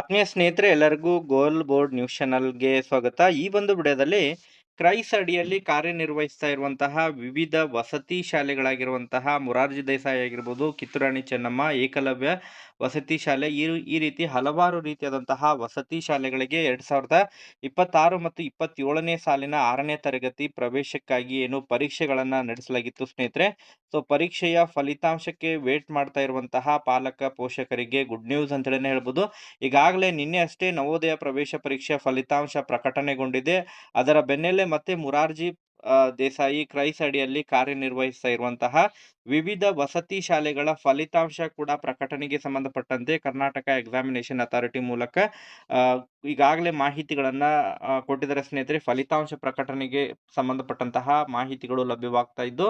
ಆತ್ಮೀಯ ಸ್ನೇಹಿತರೆ ಎಲ್ಲರಿಗೂ ಗೋಲ್ ಬೋರ್ಡ್ ನ್ಯೂಸ್ ಚಾನಲ್ಗೆ ಸ್ವಾಗತ. ಈ ಒಂದು ವಿಡಿಯೋದಲ್ಲಿ ಕ್ರೈಸ್ ಅಡಿಯಲ್ಲಿ ಕಾರ್ಯನಿರ್ವಹಿಸ್ತಾ ಇರುವಂತಹ ವಿವಿಧ ವಸತಿ ಶಾಲೆಗಳಾಗಿರುವಂತಹ ಮೊರಾರ್ಜಿ ದೇಸಾಯಿ ಆಗಿರ್ಬೋದು, ಕಿತ್ತೂರಾಣಿ ಚೆನ್ನಮ್ಮ, ಏಕಲವ್ಯ ವಸತಿ ಶಾಲೆ ಈ ರೀತಿ ಹಲವಾರು ರೀತಿಯಾದಂತಹ ವಸತಿ ಶಾಲೆಗಳಿಗೆ 2026 ಮತ್ತು 27ನೇ ಸಾಲಿನ 6ನೇ ತರಗತಿ ಪ್ರವೇಶಕ್ಕಾಗಿ ಪರೀಕ್ಷೆಗಳನ್ನ ನಡೆಸಲಾಗಿತ್ತು ಸ್ನೇಹಿತರೆ. ಸೊ ಪರೀಕ್ಷೆಯ ಫಲಿತಾಂಶಕ್ಕೆ ವೇಟ್ ಮಾಡ್ತಾ ಇರುವಂತಹ ಪಾಲಕ ಪೋಷಕರಿಗೆ ಗುಡ್ ನ್ಯೂಸ್ ಅಂತ ಹೇಳ್ಬೋದು. ಈಗಾಗಲೇ ನಿನ್ನೆ ಅಷ್ಟೇ ನವೋದಯ ಪ್ರವೇಶ ಪರೀಕ್ಷೆ ಫಲಿತಾಂಶ ಪ್ರಕಟಣೆಗೊಂಡಿದೆ. ಅದರ ಬೆನ್ನಲ್ಲೇ ಮತ್ತೆ ಮೊರಾರ್ಜಿ ದೇಸಾಯಿ ಕ್ರೈಸ್ ಅಡಿಯಲ್ಲಿ ಕಾರ್ಯನಿರ್ವಹಿಸ್ತಾ ಇರುವಂತಹ ವಿವಿಧ ವಸತಿ ಶಾಲೆಗಳ ಫಲಿತಾಂಶ ಕೂಡ ಪ್ರಕಟಣೆಗೆ ಸಂಬಂಧಪಟ್ಟಂತೆ ಕರ್ನಾಟಕ ಎಕ್ಸಾಮಿನೇಷನ್ ಅಥಾರಿಟಿ ಮೂಲಕ ಈಗಾಗಲೇ ಮಾಹಿತಿಗಳನ್ನ ಕೊಟ್ಟಿದ್ದಾರೆ ಸ್ನೇಹಿತರೆ. ಫಲಿತಾಂಶ ಪ್ರಕಟಣೆಗೆ ಸಂಬಂಧಪಟ್ಟಂತಹ ಮಾಹಿತಿಗಳು ಲಭ್ಯವಾಗ್ತಾ ಇದ್ದು,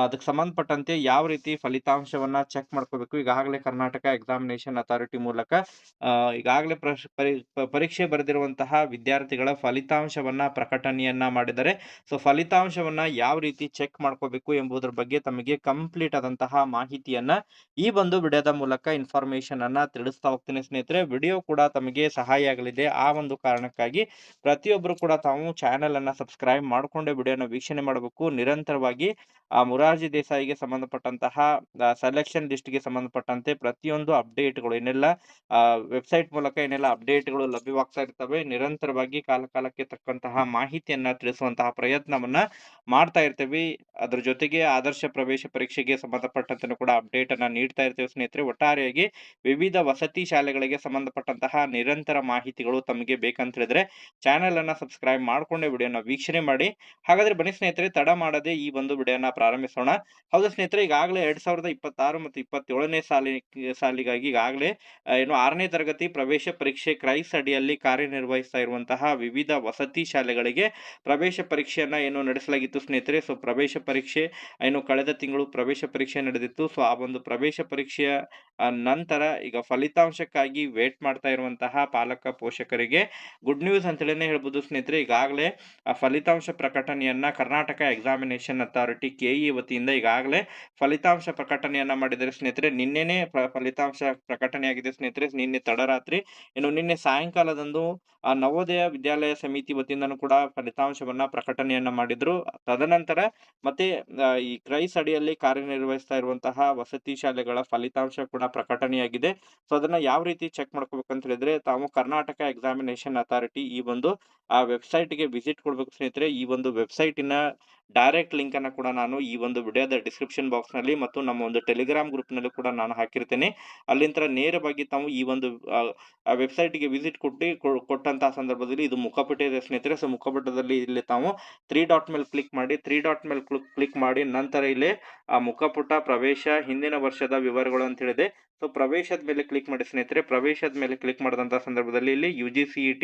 ಅದಕ್ಕೆ ಸಂಬಂಧಪಟ್ಟಂತೆ ಯಾವ ರೀತಿ ಫಲಿತಾಂಶವನ್ನ ಚೆಕ್ ಮಾಡ್ಕೋಬೇಕು, ಈಗಾಗಲೇ ಕರ್ನಾಟಕ ಎಕ್ಸಾಮಿನೇಷನ್ ಅಥಾರಿಟಿ ಮೂಲಕ ಈಗಾಗಲೇ ಪರೀಕ್ಷೆ ಬರೆದಿರುವಂತಹ ವಿದ್ಯಾರ್ಥಿಗಳ ಫಲಿತಾಂಶವನ್ನ ಪ್ರಕಟಣೆಯನ್ನ ಮಾಡಿದ್ದಾರೆ. ಸೊ ಫಲಿತಾಂಶವನ್ನ ಯಾವ ರೀತಿ ಚೆಕ್ ಮಾಡ್ಕೋಬೇಕು ಎಂಬುದರ ಬಗ್ಗೆ ತಮಗೆ ಕಂಪ್ಲೀಟ್ ಆದಂತಹ ಮಾಹಿತಿಯನ್ನ ಈ ಒಂದು ವಿಡಿಯೋದ ಮೂಲಕ ಇನ್ಫಾರ್ಮೇಶನ್ ಅನ್ನ ತಿಳಿಸ್ತಾ ಹೋಗ್ತೀನಿ ಸ್ನೇಹಿತರೆ. ವಿಡಿಯೋ ಕೂಡ ತಮಗೆ ಸಹಾಯ ಆಗಲಿದೆ. ಆ ಒಂದು ಕಾರಣಕ್ಕಾಗಿ ಪ್ರತಿಯೊಬ್ಬರು ಕೂಡ ತಾವು ಚಾನೆಲ್ ಅನ್ನ ಸಬ್ಸ್ಕ್ರೈಬ್ ಮಾಡಿಕೊಂಡೇ ವಿಡಿಯೋನ ವೀಕ್ಷಣೆ ಮಾಡಬೇಕು. ನಿರಂತರವಾಗಿ ಮೊರಾರ್ಜಿ ದೇಸಾಯಿಗೆ ಸಂಬಂಧಪಟ್ಟಂತಹ ಸೆಲೆಕ್ಷನ್ ಲಿಸ್ಟ್ಗೆ ಸಂಬಂಧಪಟ್ಟಂತೆ ಪ್ರತಿಯೊಂದು ಅಪ್ಡೇಟ್ಗಳು ವೆಬ್ಸೈಟ್ ಮೂಲಕ ಅಪ್ಡೇಟ್ಗಳು ಲಭ್ಯವಾಗ್ತಾ ಇರ್ತವೆ. ನಿರಂತರವಾಗಿ ಕಾಲಕ್ಕೆ ತಕ್ಕಂತಹ ಮಾಹಿತಿಯನ್ನ ತಿಳಿಸುವಂತಹ ಪ್ರಯತ್ನವನ್ನ ಮಾಡ್ತಾ ಇರ್ತೇವೆ. ಅದ್ರ ಜೊತೆಗೆ ಆದರ್ಶ ಪ್ರವೇಶ ಪರೀಕ್ಷೆಗೆ ಸಂಬಂಧಪಟ್ಟಂತೆ ಕೂಡ ಅಪ್ಡೇಟ್ ಅನ್ನ ನೀಡ್ತಾ ಇರ್ತೇವೆ ಸ್ನೇಹಿತರೆ. ಒಟ್ಟಾರೆಯಾಗಿ ವಿವಿಧ ವಸತಿ ಶಾಲೆಗಳಿಗೆ ಸಂಬಂಧಪಟ್ಟಂತಹ ನಿರಂತರ ಮಾಹಿತಿಗಳು ತಮಗೆ ಬೇಕಂತ ಹೇಳಿದ್ರೆ ಚಾನೆಲ್ ಅನ್ನ ಸಬ್ಸ್ಕ್ರೈಬ್ ಮಾಡ್ಕೊಂಡೆ ವಿಡಿಯೋನ ವೀಕ್ಷಣೆ ಮಾಡಿ. ಹಾಗಾದ್ರೆ ಬನ್ನಿ ಸ್ನೇಹಿತರೆ, ತಡ ಮಾಡದೆ ಈ ಒಂದು ವಿಡಿಯೋನ ಪ್ರಾರಂಭಿಸೋಣ. ಹೌದು ಸ್ನೇಹಿತರೆ, ಈಗಾಗಲೇ 2026 ಮತ್ತು 27ನೇ ಸಾಲಿಗಾಗಿ ಈಗಾಗಲೇ 6ನೇ ತರಗತಿ ಪ್ರವೇಶ ಪರೀಕ್ಷೆ ಕ್ರೈಸ್ ಅಡಿಯಲ್ಲಿ ಕಾರ್ಯನಿರ್ವಹಿಸ್ತಾ ಇರುವಂತಹ ವಿವಿಧ ವಸತಿ ಶಾಲೆಗಳಿಗೆ ಪ್ರವೇಶ ಪರೀಕ್ಷೆಯನ್ನ ನಡೆಸಲಾಗಿತ್ತು ಸ್ನೇಹಿತರೆ. ಸೊ ಪ್ರವೇಶ ಪರೀಕ್ಷೆ ಕಳೆದ ತಿಂಗಳು ಪ್ರವೇಶ ಪರೀಕ್ಷೆ ನಡೆದಿತ್ತು. ಸೊ ಆ ಒಂದು ಪ್ರವೇಶ ಪರೀಕ್ಷೆಯ ನಂತರ ಈಗ ಫಲಿತಾಂಶಕ್ಕಾಗಿ ವೇಟ್ ಮಾಡ್ತಾ ಇರುವಂತಹ ಪಾಲಕ ಪೋಷಕರಿಗೆ ಗುಡ್ ನ್ಯೂಸ್ ಅಂತ ಹೇಳ್ಬೋದು ಸ್ನೇಹಿತರೆ. ಈಗಾಗಲೇ ಫಲಿತಾಂಶ ಪ್ರಕಟಣೆಯನ್ನ ಕರ್ನಾಟಕ ಎಕ್ಸಾಮಿನೇಷನ್ ಅಥಾರಿಟಿ ಕೆಇ ವತಿಯಿಂದ ಈಗಾಗಲೇ ಫಲಿತಾಂಶ ಪ್ರಕಟಣೆಯನ್ನ ಮಾಡಿದರೆ ಸ್ನೇಹಿತರೆ. ನಿನ್ನೆನೆ ಫಲಿತಾಂಶ ಪ್ರಕಟಣೆಯಾಗಿದೆ ಸ್ನೇಹಿತರೆ. ನಿನ್ನೆ ತಡರಾತ್ರಿ ನಿನ್ನೆ ಸಾಯಂಕಾಲದಂದು ನವೋದಯ ವಿದ್ಯಾಲಯ ಸಮಿತಿ ವತಿಯಿಂದನೂ ಕೂಡ ಫಲಿತಾಂಶವನ್ನ ಪ್ರಕಟಣೆಯನ್ನ ಮಾಡಿದ್ರು. ತದನಂತರ ಮತ್ತೆ ಈ ಕ್ರೈಸ್ ಅಡಿಯಲ್ಲಿ ಕಾರ್ಯನಿರ್ವಹಿಸ್ತಾ ಇರುವಂತಹ ವಸತಿ ಶಾಲೆಗಳ ಫಲಿತಾಂಶ ಕೂಡ ಪ್ರಕಟಣೆಯಾಗಿದೆ. ಸೊ ಅದನ್ನ ಯಾವ ರೀತಿ ಚೆಕ್ ಮಾಡ್ಕೋಬೇಕಂತ ಹೇಳಿದ್ರೆ ತಾವು ಕರ್ನಾಟಕ ಎಕ್ಸಾಮಿನೇಷನ್ ಅಥಾರಿಟಿ ಈ ಒಂದು ವೆಬ್ಸೈಟ್ ಗೆ ವಿಸಿಟ್ ಕೊಡ್ಬೇಕು ಸ್ನೇಹಿತರೆ. ಈ ಒಂದು ವೆಬ್ಸೈಟಿನ ಡೈರೆಕ್ಟ್ ಲಿಂಕ್ ಅನ್ನ ಕೂಡ ನಾನು ಈ ಒಂದು ವಿಡಿಯೋದ ಡಿಸ್ಕ್ರಿಪ್ಷನ್ ಬಾಕ್ಸ್ ನಲ್ಲಿ ಮತ್ತು ನಮ್ಮ ಒಂದು ಟೆಲಿಗ್ರಾಮ್ ಗ್ರೂಪ್ ನಲ್ಲಿ ಕೂಡ ನಾನು ಹಾಕಿರ್ತೇನೆ. ಅಲ್ಲಿಂದ ನೇರವಾಗಿ ತಾವು ಈ ಒಂದು ವೆಬ್ಸೈಟ್ ಗೆ ವಿಸಿಟ್ ಕೊಟ್ಟಂತಹ ಸಂದರ್ಭದಲ್ಲಿ ಇದು ಮುಖಪುಟ ಇದೆ ಸ್ನೇಹಿತರೆ. ಸೊ ಮುಖಪುಟದಲ್ಲಿ ಇಲ್ಲಿ ತಾವು 3 ಡಾಟ್ ಮೇಲೆ ಕ್ಲಿಕ್ ಮಾಡಿ ನಂತರ ಇಲ್ಲಿ ಮುಖಪುಟ ಪ್ರವೇಶ ಹಿಂದಿನ ವರ್ಷದ ವಿವರಗಳು ಅಂತ ಹೇಳಿದೆ. ಸೊ ಪ್ರವೇಶದ ಮೇಲೆ ಕ್ಲಿಕ್ ಮಾಡಿ ಸ್ನೇಹಿತರೆ. ಪ್ರವೇಶದ ಮೇಲೆ ಕ್ಲಿಕ್ ಮಾಡಿದಂತಹ ಸಂದರ್ಭದಲ್ಲಿ ಇಲ್ಲಿ UG CET,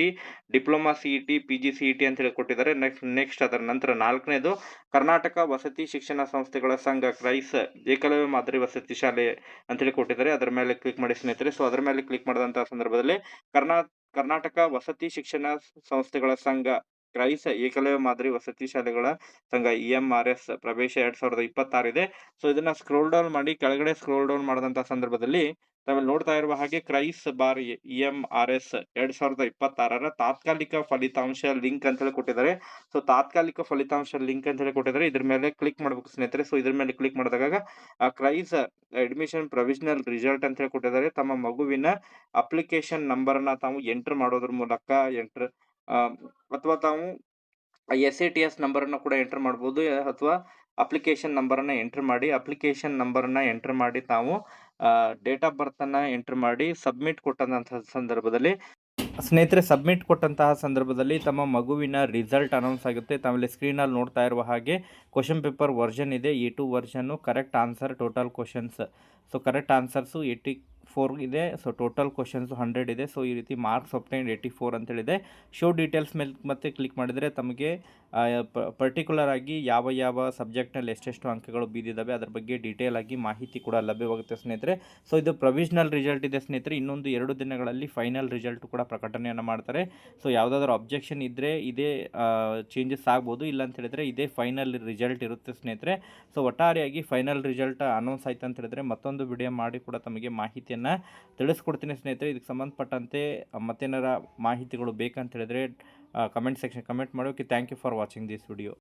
diploma CET, PG CET ಅಂತ ಹೇಳಿ ಕೊಟ್ಟಿದ್ದಾರೆ. ನೆಕ್ಸ್ಟ್ ಅದರ ನಂತರ 4ನೇದು ಕರ್ನಾಟಕ ವಸತಿ ಶಿಕ್ಷಣ ಸಂಸ್ಥೆಗಳ ಸಂಘ ಕ್ರೈಸ್ ಏಕಲವ್ಯ ಮಾದರಿ ವಸತಿ ಶಾಲೆ ಅಂತ ಹೇಳಿ ಕೊಟ್ಟಿದ್ದಾರೆ. ಅದರ ಮೇಲೆ ಕ್ಲಿಕ್ ಮಾಡಿ ಸ್ನೇಹಿತರೆ. ಸೊ ಅದರ ಮೇಲೆ ಕ್ಲಿಕ್ ಮಾಡಿದಂತಹ ಸಂದರ್ಭದಲ್ಲಿ ಕರ್ನಾಟಕ ವಸತಿ ಶಿಕ್ಷಣ ಸಂಸ್ಥೆಗಳ ಸಂಘ ಕ್ರೈಸ್ ಏಕಲವ್ಯ ಮಾದರಿ ವಸತಿ ಶಾಲೆಗಳ ಸಂಘ EMRS ಪ್ರವೇಶ 2026 ಇದೆ. ಸೊ ಇದನ್ನ ಸ್ಕ್ರೋಲ್ ಡೌನ್ ಮಾಡಿ ಕೆಳಗಡೆ ಸ್ಕ್ರೋಲ್ ಡೌನ್ ಮಾಡಿದಂತಹ ಸಂದರ್ಭದಲ್ಲಿ ತಾವಿಲ್ಲಿ ನೋಡ್ತಾ ಇರುವ ಹಾಗೆ ಕ್ರೈಸ್ ಬಾರ್ EMRS 2026ರ ತಾತ್ಕಾಲಿಕ ಫಲಿತಾಂಶ ಲಿಂಕ್ ಅಂತ ಹೇಳಿ ಕೊಟ್ಟಿದ್ದಾರೆ. ಸೊ ತಾತ್ಕಾಲಿಕ ಫಲಿತಾಂಶ ಲಿಂಕ್ ಅಂತ ಹೇಳಿ ಕೊಟ್ಟಿದ್ದಾರೆ. ಇದ್ರ ಮೇಲೆ ಕ್ಲಿಕ್ ಮಾಡ್ಬೇಕು ಸ್ನೇಹಿತರೆ. ಸೊ ಇದ್ರ ಮೇಲೆ ಕ್ಲಿಕ್ ಮಾಡಿದಾಗ ಕ್ರೈಸ್ ಅಡ್ಮಿಷನ್ ಪ್ರೊವಿಷನಲ್ ರಿಸಲ್ಟ್ ಅಂತ ಹೇಳಿ ಕೊಟ್ಟಿದ್ದಾರೆ. ತಮ್ಮ ಮಗುವಿನ ಅಪ್ಲಿಕೇಶನ್ ನಂಬರ್ ಅನ್ನ ತಾವು ಎಂಟರ್ ಮಾಡೋದ್ರ ಮೂಲಕ ಅಥವಾ ತಾವು SATS ನಂಬರ್ ಅನ್ನ ಕೂಡ ಎಂಟರ್ ಮಾಡಬಹುದು, ಅಥವಾ ಅಪ್ಲಿಕೇಶನ್ ನಂಬರ್ ಅನ್ನ ಎಂಟರ್ ಮಾಡಿ ತಾವು ಡೇಟ್ ಆಫ್ ಬರ್ತ್ ಅನ್ನ ಎಂಟರ್ ಮಾಡಿ ಸಬ್ಮಿಟ್ ಕೊಟ್ಟಂತಹ ಸಂದರ್ಭದಲ್ಲಿ ತಮ್ಮ ಮಗುವಿನ ರಿಸಲ್ಟ್ ಅನೌನ್ಸ್ ಆಗುತ್ತೆ. ತಾವಿಲ್ಲಿ ಸ್ಕ್ರೀನ್ ಅಲ್ಲಿ ನೋಡ್ತಾ ಇರುವ ಹಾಗೆ ಕ್ವಶನ್ ಪೇಪರ್ ವರ್ಷನ್ ಇದೆ, E2 version. Correct answer total questions, so correct answers 84 ಇದೆ. ಸೊ ಟೋಟಲ್ ಕ್ವಶನ್ಸ್ 100 ಇದೆ. ಸೊ ಈ ರೀತಿ ಮಾರ್ಕ್ಸ್ ಒಬ್ಟೈನ್ಡ್ 84 ಅಂತ ಹೇಳಿದೆ. ಶೋ ಡೀಟೇಲ್ಸ್ ಮೇಲೆ ಮತ್ತೆ ಕ್ಲಿಕ್ ಮಾಡಿದರೆ ತಮಗೆ ಪರ್ಟಿಕ್ಯುಲರ್ ಆಗಿ ಯಾವ ಸಬ್ಜೆಕ್ಟ್ನಲ್ಲಿ ಎಷ್ಟೆಷ್ಟು ಅಂಕಗಳು ಬಿದ್ದಿದ್ದಾವೆ ಅದರ ಬಗ್ಗೆ ಡೀಟೇಲ್ ಆಗಿ ಮಾಹಿತಿ ಕೂಡ ಲಭ್ಯವಾಗುತ್ತೆ ಸ್ನೇಹಿತರೆ. ಸೊ ಇದು ಪ್ರೊವಿಷನಲ್ ರಿಸಲ್ಟ್ ಇದೆ ಸ್ನೇಹಿತರೆ. ಇನ್ನೊಂದು 2 ದಿನಗಳಲ್ಲಿ ಫೈನಲ್ ರಿಸಲ್ಟ್ ಕೂಡ ಪ್ರಕಟಣೆಯನ್ನು ಮಾಡ್ತಾರೆ. ಸೊ ಯಾವುದಾದ್ರೂ ಅಬ್ಜೆಕ್ಷನ್ ಇದ್ದರೆ ಇದೇ ಚೇಂಜಸ್ ಆಗ್ಬೋದು, ಇಲ್ಲ ಅಂತ ಹೇಳಿದ್ರೆ ಇದೇ ಫೈನಲ್ ರಿಸಲ್ಟ್ ಇರುತ್ತೆ ಸ್ನೇಹಿತರೆ. ಸೊ ಒಟ್ಟಾರೆಯಾಗಿ ಫೈನಲ್ ರಿಸಲ್ಟ್ ಅನೌನ್ಸ್ ಆಯ್ತು ಅಂತ ಹೇಳಿದ್ರೆ ಮತ್ತೊಂದು ಒಂದು ವಿಡಿಯೋ ಮಾಡಿ ಕೂಡ ತಮಗೆ ಮಾಹಿತಿಯನ್ನು ತಿಳಿಸ್ಕೊಡ್ತೀನಿ ಸ್ನೇಹಿತರೆ. ಇದಕ್ಕೆ ಸಂಬಂಧಪಟ್ಟಂತೆ ಮತ್ತೇನಾರ ಮಾಹಿತಿಗಳು ಬೇಕಂತ ಹೇಳಿದ್ರೆ ಕಮೆಂಟ್ ಸೆಕ್ಷನ್ ಕಮೆಂಟ್ ಮಾಡಿ. Okay, thank you for watching this video.